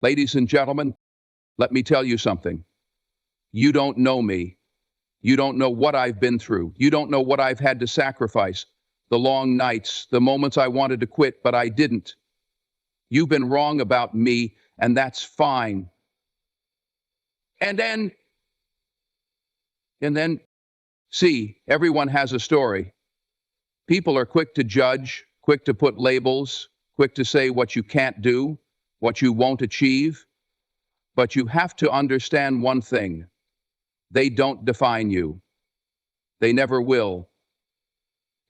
Ladies and gentlemen, let me tell you something. You don't know me. You don't know what I've been through. You don't know what I've had to sacrifice. The long nights, the moments I wanted to quit, but I didn't. You've been wrong about me, and that's fine. And then, and then, see, everyone has a story. People are quick to judge, quick to put labels, quick to say what you can't do, what you won't achieve. But you have to understand one thing. They don't define you. They never will.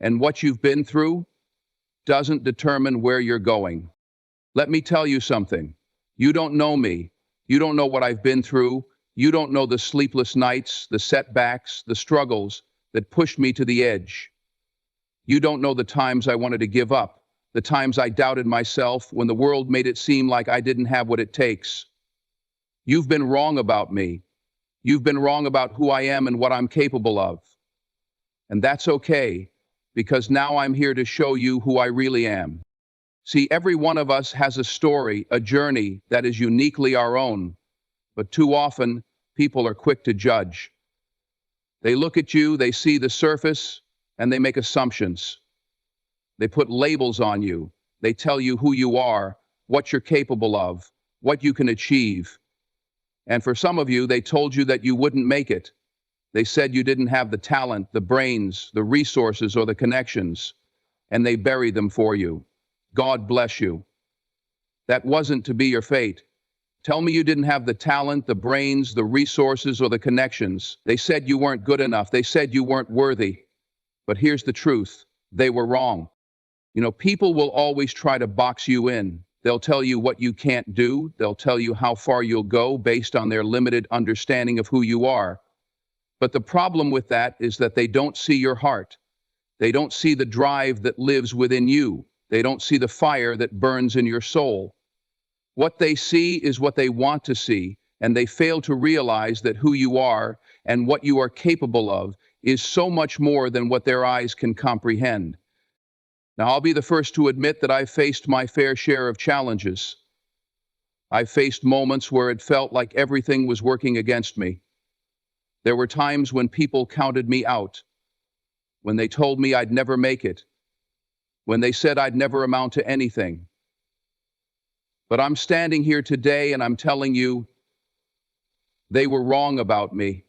And what you've been through doesn't determine where you're going. Let me tell you something. You don't know me. You don't know what I've been through. You don't know the sleepless nights, the setbacks, the struggles that pushed me to the edge. You don't know the times I wanted to give up, the times I doubted myself when the world made it seem like I didn't have what it takes. You've been wrong about me. You've been wrong about who I am and what I'm capable of. And that's okay, because now I'm here to show you who I really am. See, every one of us has a story, a journey that is uniquely our own. But too often, people are quick to judge. They look at you, they see the surface, and they make assumptions. They put labels on you. They tell you who you are, what you're capable of, what you can achieve. And for some of you, they told you that you wouldn't make it. They said you didn't have the talent, the brains, the resources, or the connections, and they buried them for you. God bless you. That wasn't to be your fate. Tell me you didn't have the talent, the brains, the resources, or the connections. They said you weren't good enough. They said you weren't worthy. But here's the truth. They were wrong. You know, people will always try to box you in. They'll tell you what you can't do. They'll tell you how far you'll go based on their limited understanding of who you are. But the problem with that is that they don't see your heart. They don't see the drive that lives within you. They don't see the fire that burns in your soul. What they see is what they want to see, and they fail to realize that who you are and what you are capable of is so much more than what their eyes can comprehend. Now, I'll be the first to admit that I've faced my fair share of challenges. I've faced moments where it felt like everything was working against me. There were times when people counted me out, when they told me I'd never make it, when they said I'd never amount to anything. But I'm standing here today and I'm telling you, they were wrong about me.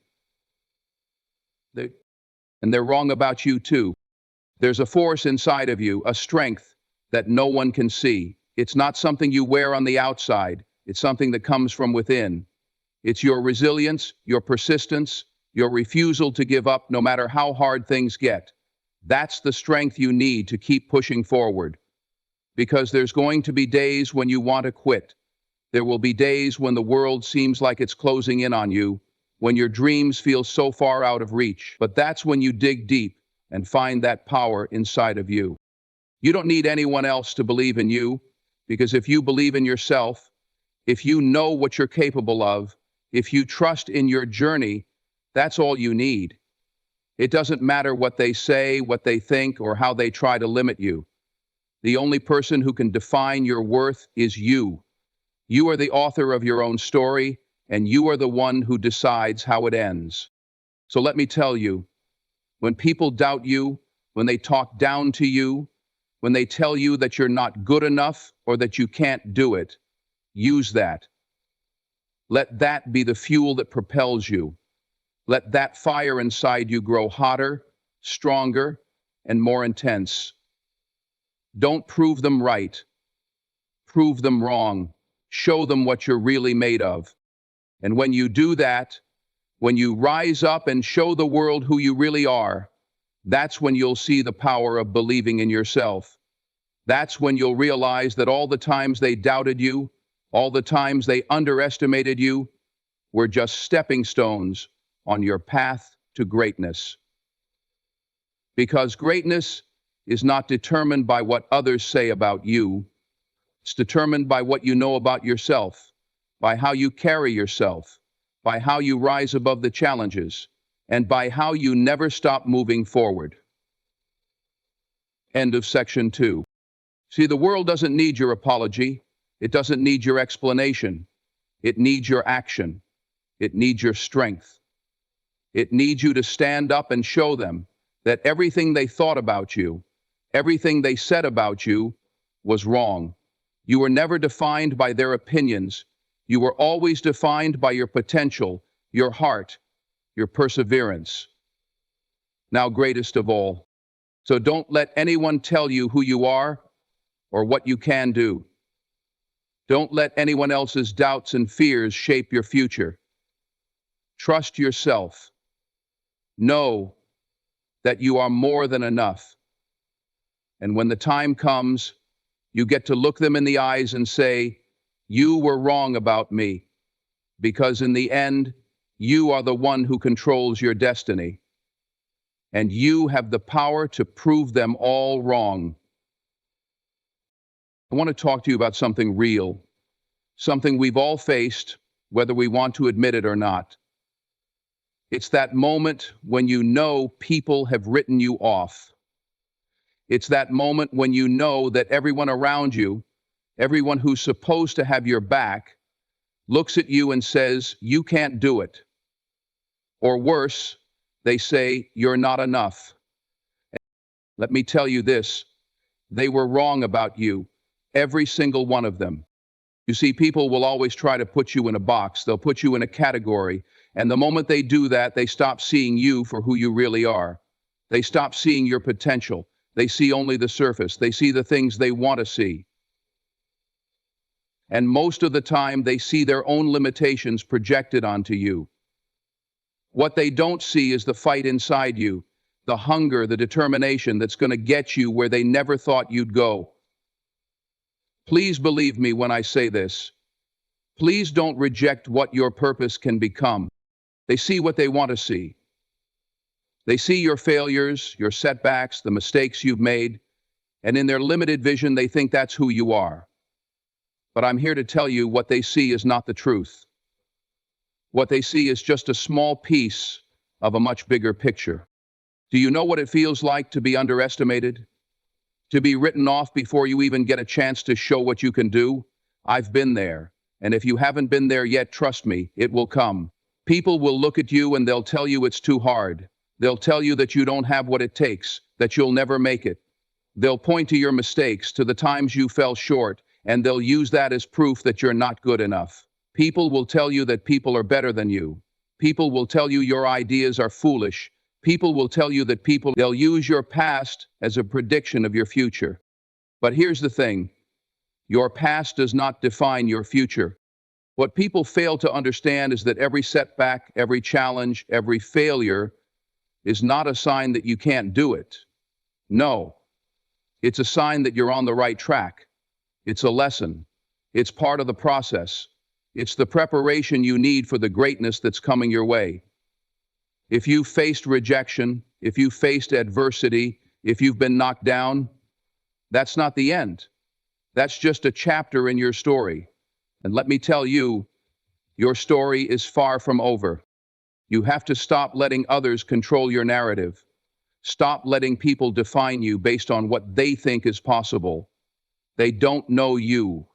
And they're wrong about you too. There's a force inside of you, a strength that no one can see. It's not something you wear on the outside. It's something that comes from within. It's your resilience, your persistence, your refusal to give up no matter how hard things get. That's the strength you need to keep pushing forward. Because there's going to be days when you want to quit. There will be days when the world seems like it's closing in on you, when your dreams feel so far out of reach. But that's when you dig deep and find that power inside of you. You don't need anyone else to believe in you, because if you believe in yourself, if you know what you're capable of, if you trust in your journey, that's all you need. It doesn't matter what they say, what they think, or how they try to limit you. The only person who can define your worth is you. You are the author of your own story, and you are the one who decides how it ends. So let me tell you, when people doubt you, when they talk down to you, when they tell you that you're not good enough or that you can't do it, use that. Let that be the fuel that propels you. Let that fire inside you grow hotter, stronger, and more intense. Don't prove them right. Prove them wrong. Show them what you're really made of. And when you do that, when you rise up and show the world who you really are, that's when you'll see the power of believing in yourself. That's when you'll realize that all the times they doubted you, all the times they underestimated you, were just stepping stones on your path to greatness. Because greatness is not determined by what others say about you. It's determined by what you know about yourself, by how you carry yourself, by how you rise above the challenges, and by how you never stop moving forward. End of section 2. See, the world doesn't need your apology. It doesn't need your explanation. It needs your action. It needs your strength. It needs you to stand up and show them that everything they thought about you, everything they said about you, was wrong. You were never defined by their opinions. You were always defined by your potential, your heart, your perseverance. Now, greatest of all. So don't let anyone tell you who you are or what you can do. Don't let anyone else's doubts and fears shape your future. Trust yourself. Know that you are more than enough. And when the time comes, you get to look them in the eyes and say, "You were wrong about me," because in the end, you are the one who controls your destiny. And you have the power to prove them all wrong. I want to talk to you about something real, something we've all faced, whether we want to admit it or not. It's that moment when you know people have written you off. It's that moment when you know that everyone around you, everyone who's supposed to have your back, looks at you and says, "You can't do it." Or worse, they say, "You're not enough." Let me tell you this, they were wrong about you, every single one of them. You see, people will always try to put you in a box. They'll put you in a category. And the moment they do that, they stop seeing you for who you really are. They stop seeing your potential. They see only the surface. They see the things they want to see. And most of the time, they see their own limitations projected onto you. What they don't see is the fight inside you, the hunger, the determination that's going to get you where they never thought you'd go. Please believe me when I say this. Please don't reject what your purpose can become. They see what they want to see. They see your failures, your setbacks, the mistakes you've made, and in their limited vision, they think that's who you are. But I'm here to tell you what they see is not the truth. What they see is just a small piece of a much bigger picture. Do you know what it feels like to be underestimated? To be written off before you even get a chance to show what you can do? I've been there. And if you haven't been there yet, trust me, it will come. People will look at you and they'll tell you it's too hard. They'll tell you that you don't have what it takes, that you'll never make it. They'll point to your mistakes, to the times you fell short, and they'll use that as proof that you're not good enough. People will tell you that people are better than you. People will tell you your ideas are foolish. People will tell you that they'll use your past as a prediction of your future. But here's the thing. Your past does not define your future. What people fail to understand is that every setback, every challenge, every failure is not a sign that you can't do it. No, it's a sign that you're on the right track. It's a lesson. It's part of the process. It's the preparation you need for the greatness that's coming your way. If you faced rejection, if you faced adversity, if you've been knocked down, that's not the end. That's just a chapter in your story. And let me tell you, your story is far from over. You have to stop letting others control your narrative. Stop letting people define you based on what they think is possible. They don't know you.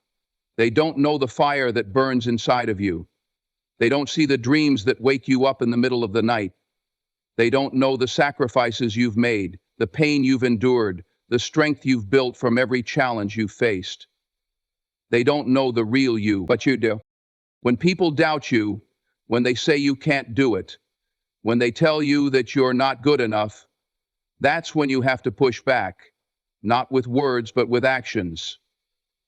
They don't know the fire that burns inside of you. They don't see the dreams that wake you up in the middle of the night. They don't know the sacrifices you've made, the pain you've endured, the strength you've built from every challenge you've faced. They don't know the real you, but you do. When people doubt you, when they say you can't do it, when they tell you that you're not good enough, that's when you have to push back, not with words, but with actions.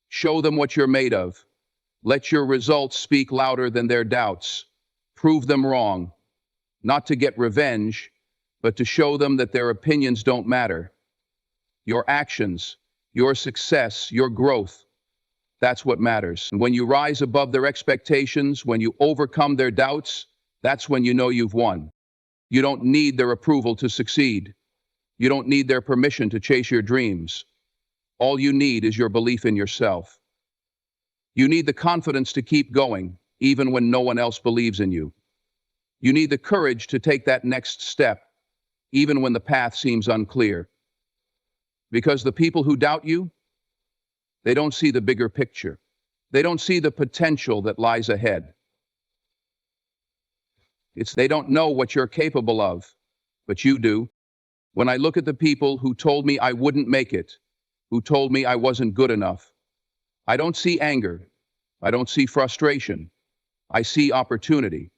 Show them what you're made of. Let your results speak louder than their doubts. Prove them wrong, not to get revenge, but to show them that their opinions don't matter. Your actions, your success, your growth, that's what matters. And when you rise above their expectations, when you overcome their doubts, that's when you know you've won. You don't need their approval to succeed. You don't need their permission to chase your dreams. All you need is your belief in yourself. You need the confidence to keep going, even when no one else believes in you. You need the courage to take that next step, even when the path seems unclear. Because the people who doubt you, they don't see the bigger picture. They don't see the potential that lies ahead. They don't know what you're capable of, but you do. When I look at the people who told me I wouldn't make it, who told me I wasn't good enough, I don't see anger. I don't see frustration. I see opportunity.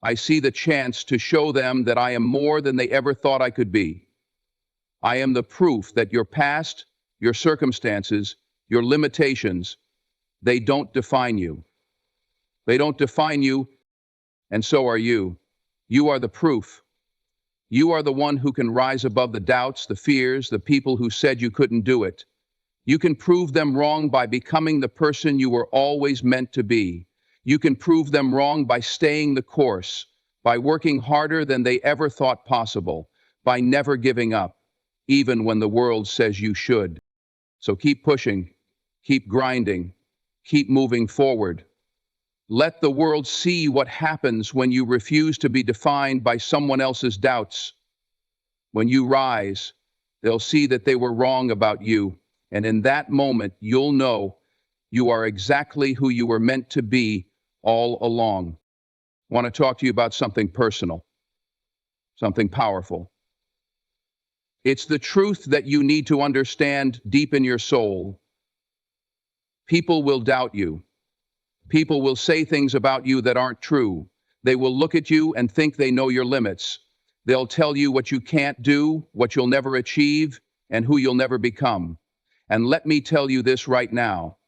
I see the chance to show them that I am more than they ever thought I could be. I am the proof that your past, your circumstances, your limitations, they don't define you. They don't define you, and so are you. You are the proof. You are the one who can rise above the doubts, the fears, the people who said you couldn't do it. You can prove them wrong by becoming the person you were always meant to be. You can prove them wrong by staying the course, by working harder than they ever thought possible, by never giving up, even when the world says you should. So keep pushing, keep grinding, keep moving forward. Let the world see what happens when you refuse to be defined by someone else's doubts. When you rise, they'll see that they were wrong about you, and in that moment, you'll know you are exactly who you were meant to be all along. I want to talk to you about something personal, something powerful. It's the truth that you need to understand deep in your soul. People will doubt you. People will say things about you that aren't true. They will look at you and think they know your limits. They'll tell you what you can't do, what you'll never achieve, and who you'll never become. And let me tell you this right now,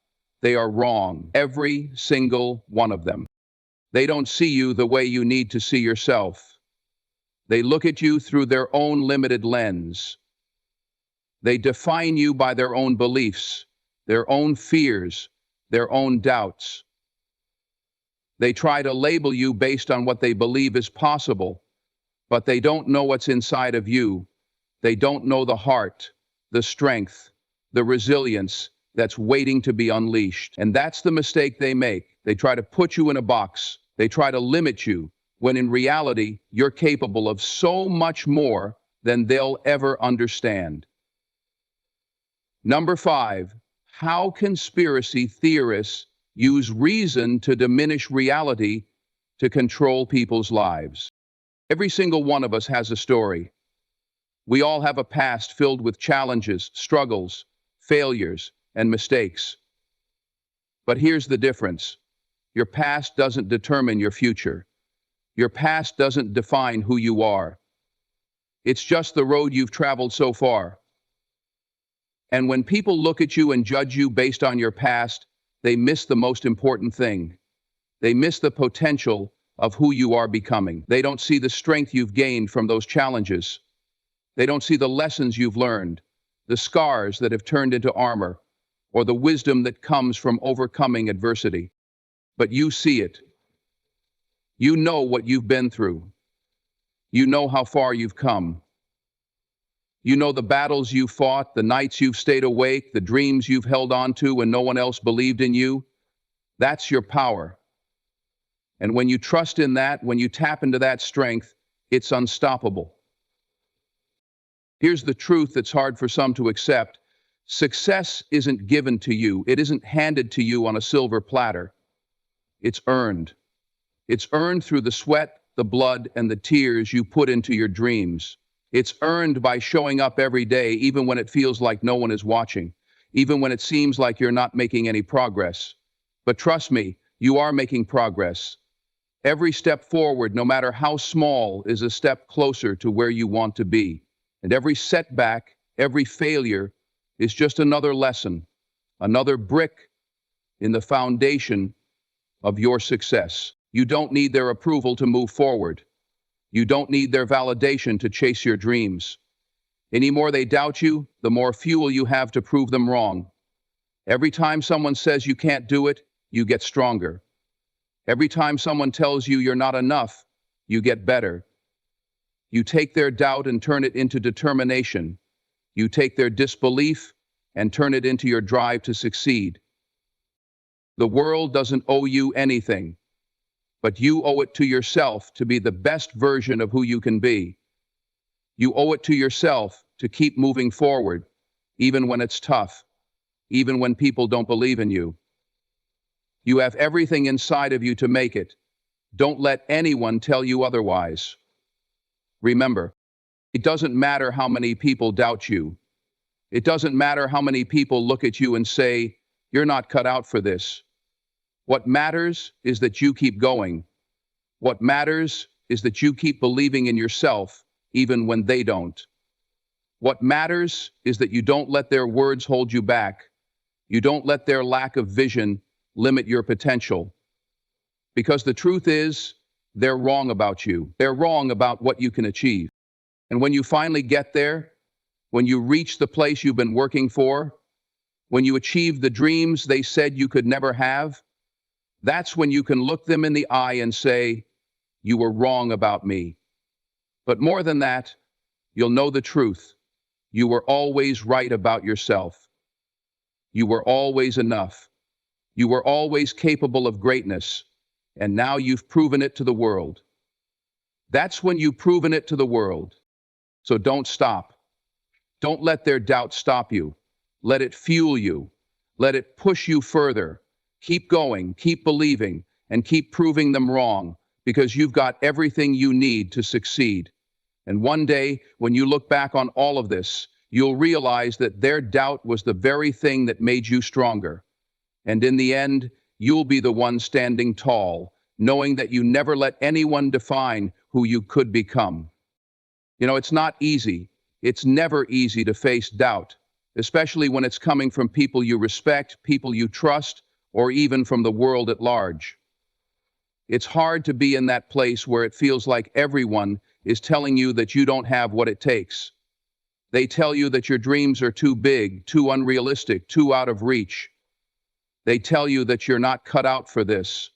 they are wrong, every single one of them. They don't see you the way you need to see yourself. They look at you through their own limited lens. They define you by their own beliefs, their own fears, their own doubts. They try to label you based on what they believe is possible, but they don't know what's inside of you. They don't know the heart, the strength, the resilience that's waiting to be unleashed. And that's the mistake they make. They try to put you in a box. They try to limit you, when in reality, you're capable of so much more than they'll ever understand. Number 5, how conspiracy theorists use reason to diminish reality to control people's lives. Every single one of us has a story. We all have a past filled with challenges, struggles, failures, and mistakes. But here's the difference. Your past doesn't determine your future. Your past doesn't define who you are. It's just the road you've traveled so far. And when people look at you and judge you based on your past, they miss the most important thing. They miss the potential of who you are becoming. They don't see the strength you've gained from those challenges. They don't see the lessons you've learned, the scars that have turned into armor, or the wisdom that comes from overcoming adversity. But you see it. You know what you've been through. You know how far you've come. You know the battles you fought, the nights you've stayed awake, the dreams you've held on to when no one else believed in you. That's your power. And when you trust in that, when you tap into that strength, it's unstoppable. Here's the truth that's hard for some to accept. Success isn't given to you. It isn't handed to you on a silver platter. It's earned. It's earned through the sweat, the blood, and the tears you put into your dreams. It's earned by showing up every day, even when it feels like no one is watching, even when it seems like you're not making any progress. But trust me, you are making progress. Every step forward, no matter how small, is a step closer to where you want to be. And every setback, every failure is just another lesson, another brick in the foundation of your success. You don't need their approval to move forward. You don't need their validation to chase your dreams. Any more they doubt you, the more fuel you have to prove them wrong. Every time someone says you can't do it, you get stronger. Every time someone tells you you're not enough, you get better. You take their doubt and turn it into determination. You take their disbelief and turn it into your drive to succeed. The world doesn't owe you anything, but you owe it to yourself to be the best version of who you can be. You owe it to yourself to keep moving forward, even when it's tough, even when people don't believe in you. You have everything inside of you to make it. Don't let anyone tell you otherwise. Remember, it doesn't matter how many people doubt you. It doesn't matter how many people look at you and say, "You're not cut out for this." What matters is that you keep going. What matters is that you keep believing in yourself, even when they don't. What matters is that you don't let their words hold you back. You don't let their lack of vision limit your potential. Because the truth is, they're wrong about you. They're wrong about what you can achieve. And when you finally get there, when you reach the place you've been working for, when you achieve the dreams they said you could never have, that's when you can look them in the eye and say, "You were wrong about me." But more than that, you'll know the truth. You were always right about yourself. You were always enough. You were always capable of greatness. And now you've proven it to the world. That's when you've proven it to the world. So don't stop. Don't let their doubt stop you. Let it fuel you. Let it push you further. Keep going, keep believing, and keep proving them wrong, because you've got everything you need to succeed. And one day, when you look back on all of this, you'll realize that their doubt was the very thing that made you stronger. And in the end, you'll be the one standing tall, knowing that you never let anyone define who you could become. It's not easy. It's never easy to face doubt, especially when it's coming from people you respect, people you trust, or even from the world at large. It's hard to be in that place where it feels like everyone is telling you that you don't have what it takes. They tell you that your dreams are too big, too unrealistic, too out of reach. They tell you that you're not cut out for this.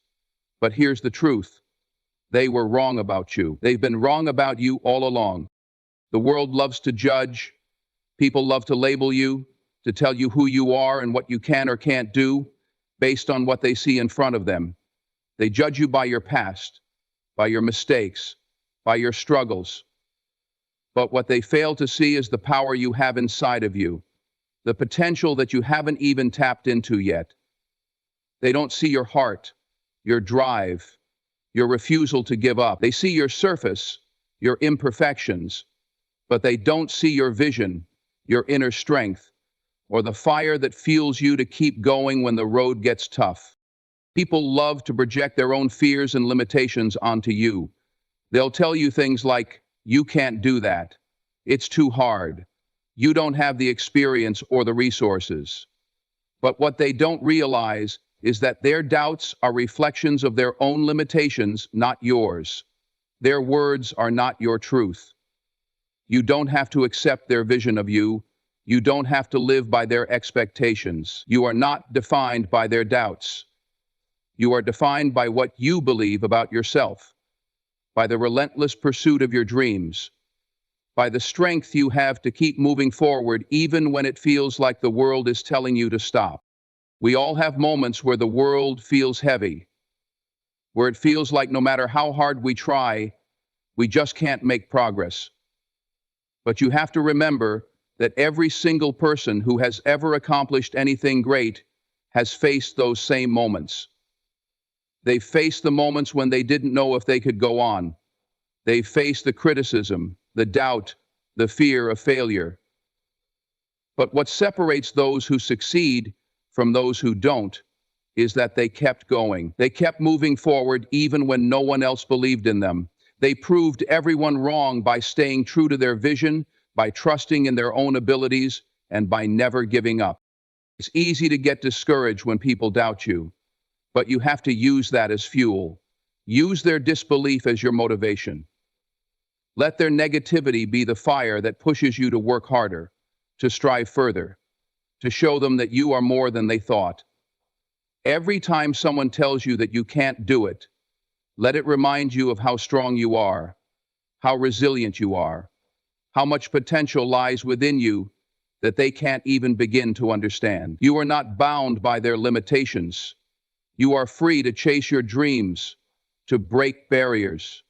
But here's the truth. They were wrong about you. They've been wrong about you all along. The world loves to judge. People love to label you, to tell you who you are and what you can or can't do based on what they see in front of them. They judge you by your past, by your mistakes, by your struggles. But what they fail to see is the power you have inside of you, the potential that you haven't even tapped into yet. They don't see your heart, your drive, your refusal to give up. They see your surface, your imperfections, but they don't see your vision, your inner strength, or the fire that fuels you to keep going when the road gets tough. People love to project their own fears and limitations onto you. They'll tell you things like, "You can't do that. It's too hard. You don't have the experience or the resources." But what they don't realize is that their doubts are reflections of their own limitations, not yours. Their words are not your truth. You don't have to accept their vision of you. You don't have to live by their expectations. You are not defined by their doubts. You are defined by what you believe about yourself, by the relentless pursuit of your dreams, by the strength you have to keep moving forward even when it feels like the world is telling you to stop. We all have moments where the world feels heavy, where it feels like no matter how hard we try, we just can't make progress. But you have to remember that every single person who has ever accomplished anything great has faced those same moments. They faced the moments when they didn't know if they could go on. They faced the criticism, the doubt, the fear of failure. But what separates those who succeed from those who don't is that they kept going. They kept moving forward even when no one else believed in them. They proved everyone wrong by staying true to their vision, by trusting in their own abilities, and by never giving up. It's easy to get discouraged when people doubt you, but you have to use that as fuel. Use their disbelief as your motivation. Let their negativity be the fire that pushes you to work harder, to strive further, to show them that you are more than they thought. Every time someone tells you that you can't do it, let it remind you of how strong you are, how resilient you are, how much potential lies within you that they can't even begin to understand. You are not bound by their limitations. You are free to chase your dreams, to break barriers,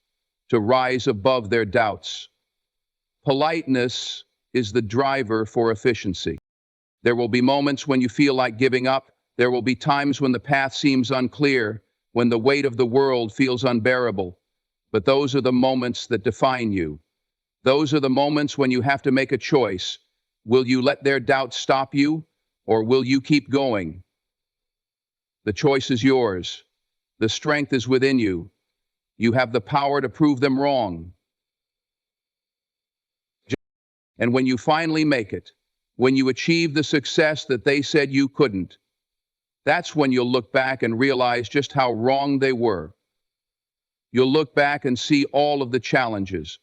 to rise above their doubts. Politeness is the driver for efficiency. There will be moments when you feel like giving up, There will be times when the path seems unclear, when the weight of the world feels unbearable. But those are the moments that define you. Those are the moments when you have to make a choice. Will you let their doubts stop you, or will you keep going? The choice is yours. The strength is within you. You have the power to prove them wrong. And when you finally make it, when you achieve the success that they said you couldn't, that's when you'll look back and realize just how wrong they were. You'll look back and see all of the challenges,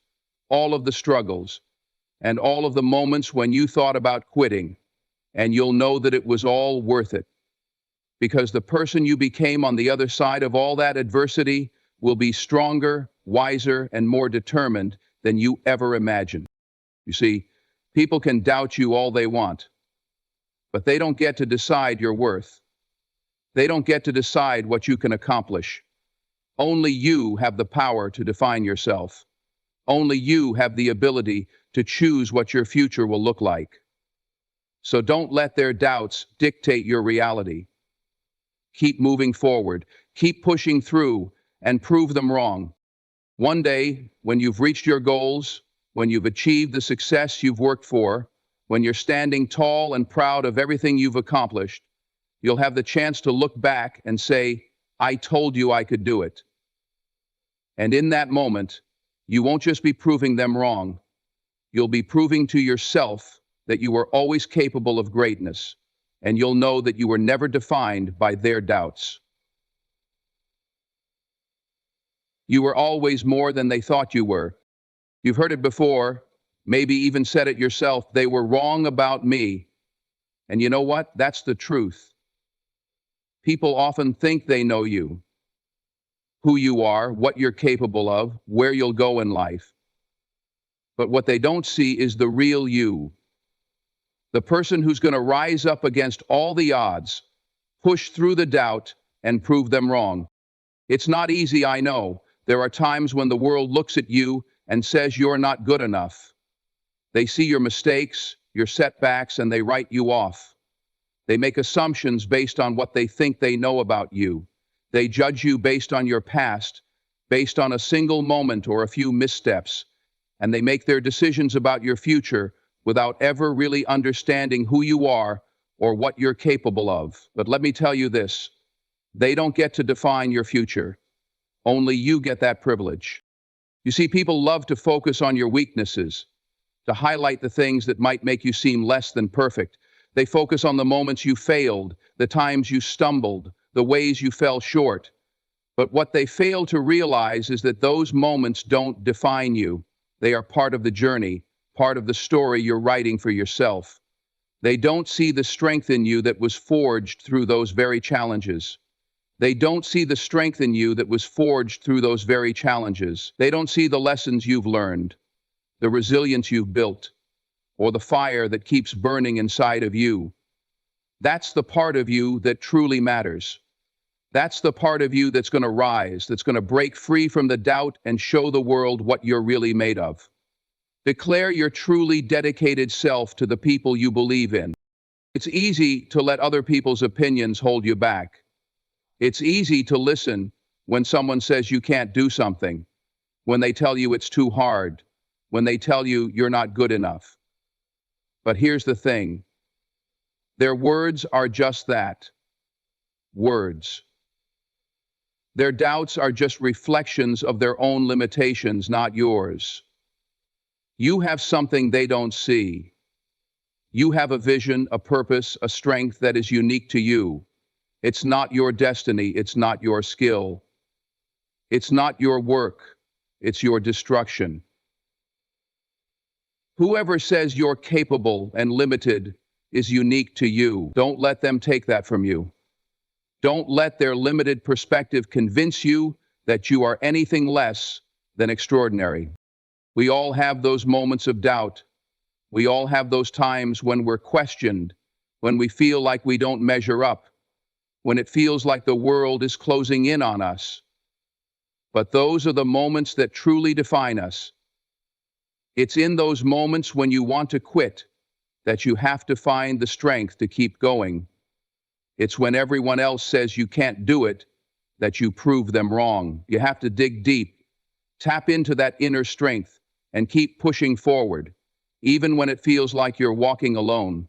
all of the struggles, and all of the moments when you thought about quitting, and you'll know that it was all worth it. Because the person you became on the other side of all that adversity will be stronger, wiser, and more determined than you ever imagined. You see, people can doubt you all they want, but they don't get to decide your worth. They don't get to decide what you can accomplish. Only you have the power to define yourself. Only you have the ability to choose what your future will look like. So don't let their doubts dictate your reality. Keep moving forward, keep pushing through, and prove them wrong. One day, when you've reached your goals, when you've achieved the success you've worked for, when you're standing tall and proud of everything you've accomplished, you'll have the chance to look back and say, "I told you I could do it." And in that moment, you won't just be proving them wrong, you'll be proving to yourself that you were always capable of greatness, and you'll know that you were never defined by their doubts. You were always more than they thought you were. You've heard it before, maybe even said it yourself, "They were wrong about me." And you know what? That's the truth. People often think they know you, who you are, what you're capable of, where you'll go in life. But what they don't see is the real you. The person who's going to rise up against all the odds, push through the doubt, and prove them wrong. It's not easy, I know. There are times when the world looks at you and says you're not good enough. They see your mistakes, your setbacks, and they write you off. They make assumptions based on what they think they know about you. They judge you based on your past, based on a single moment or a few missteps, and they make their decisions about your future without ever really understanding who you are or what you're capable of. But let me tell you this, they don't get to define your future. Only you get that privilege. You see, people love to focus on your weaknesses, to highlight the things that might make you seem less than perfect. They focus on the moments you failed, the times you stumbled, the ways you fell short. But what they fail to realize is that those moments don't define you. They are part of the journey, part of the story you're writing for yourself. They don't see the strength in you that was forged through those very challenges. They don't see the strength in you that was forged through those very challenges. They don't see the lessons you've learned, the resilience you've built, or the fire that keeps burning inside of you. That's the part of you that truly matters. That's the part of you that's going to rise, that's going to break free from the doubt and show the world what you're really made of. Declare your truly dedicated self to the people you believe in. It's easy to let other people's opinions hold you back. It's easy to listen when someone says you can't do something, when they tell you it's too hard, when they tell you you're not good enough. But here's the thing. Their words are just that. Words. Their doubts are just reflections of their own limitations, not yours. You have something they don't see. You have a vision, a purpose, a strength that is unique to you. It's not your destiny, it's not your skill. It's not your work, it's your destruction. Whoever says you're capable and limited is unique to you. Don't let them take that from you. Don't let their limited perspective convince you that you are anything less than extraordinary. We all have those moments of doubt. We all have those times when we're questioned, when we feel like we don't measure up, when it feels like the world is closing in on us. But those are the moments that truly define us. It's in those moments when you want to quit that you have to find the strength to keep going. It's when everyone else says you can't do it that you prove them wrong. You have to dig deep, tap into that inner strength, and keep pushing forward, even when it feels like you're walking alone.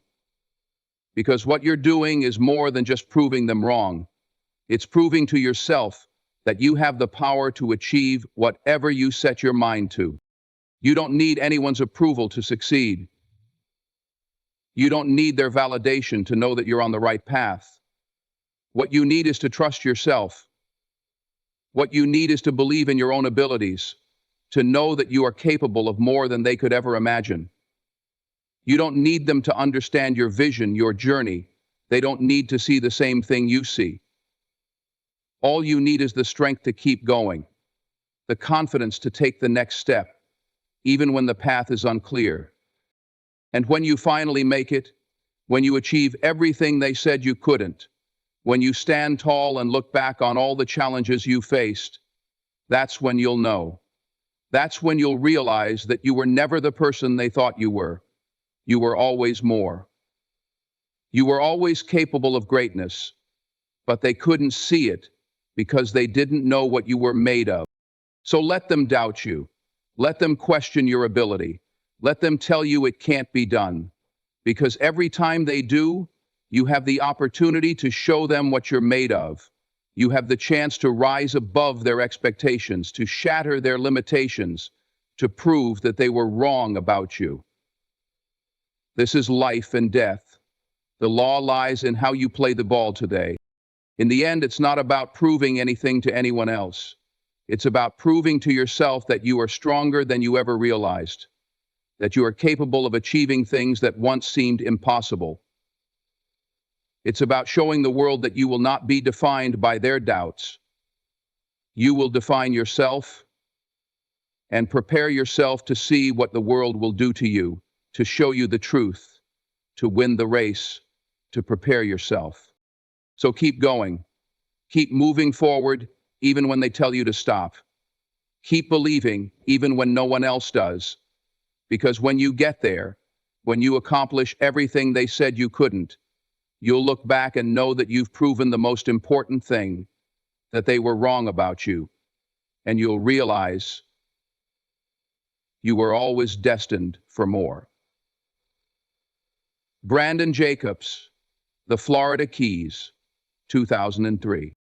Because what you're doing is more than just proving them wrong. It's proving to yourself that you have the power to achieve whatever you set your mind to. You don't need anyone's approval to succeed. You don't need their validation to know that you're on the right path. What you need is to trust yourself. What you need is to believe in your own abilities, to know that you are capable of more than they could ever imagine. You don't need them to understand your vision, your journey. They don't need to see the same thing you see. All you need is the strength to keep going, the confidence to take the next step, even when the path is unclear. And when you finally make it, when you achieve everything they said you couldn't, when you stand tall and look back on all the challenges you faced, that's when you'll know. That's when you'll realize that you were never the person they thought you were. You were always more. You were always capable of greatness, but they couldn't see it because they didn't know what you were made of. So let them doubt you. Let them question your ability. Let them tell you it can't be done. Because every time they do, you have the opportunity to show them what you're made of. You have the chance to rise above their expectations, to shatter their limitations, to prove that they were wrong about you. This is life and death. The law lies in how you play the ball today. In the end, it's not about proving anything to anyone else. It's about proving to yourself that you are stronger than you ever realized, that you are capable of achieving things that once seemed impossible. It's about showing the world that you will not be defined by their doubts. You will define yourself, and prepare yourself to see what the world will do to you, to show you the truth, to win the race, to prepare yourself. So keep going. Keep moving forward, even when they tell you to stop. Keep believing, even when no one else does. Because when you get there, when you accomplish everything they said you couldn't, you'll look back and know that you've proven the most important thing, that they were wrong about you. And you'll realize you were always destined for more. Brandon Jacobs, The Florida Keys, 2003.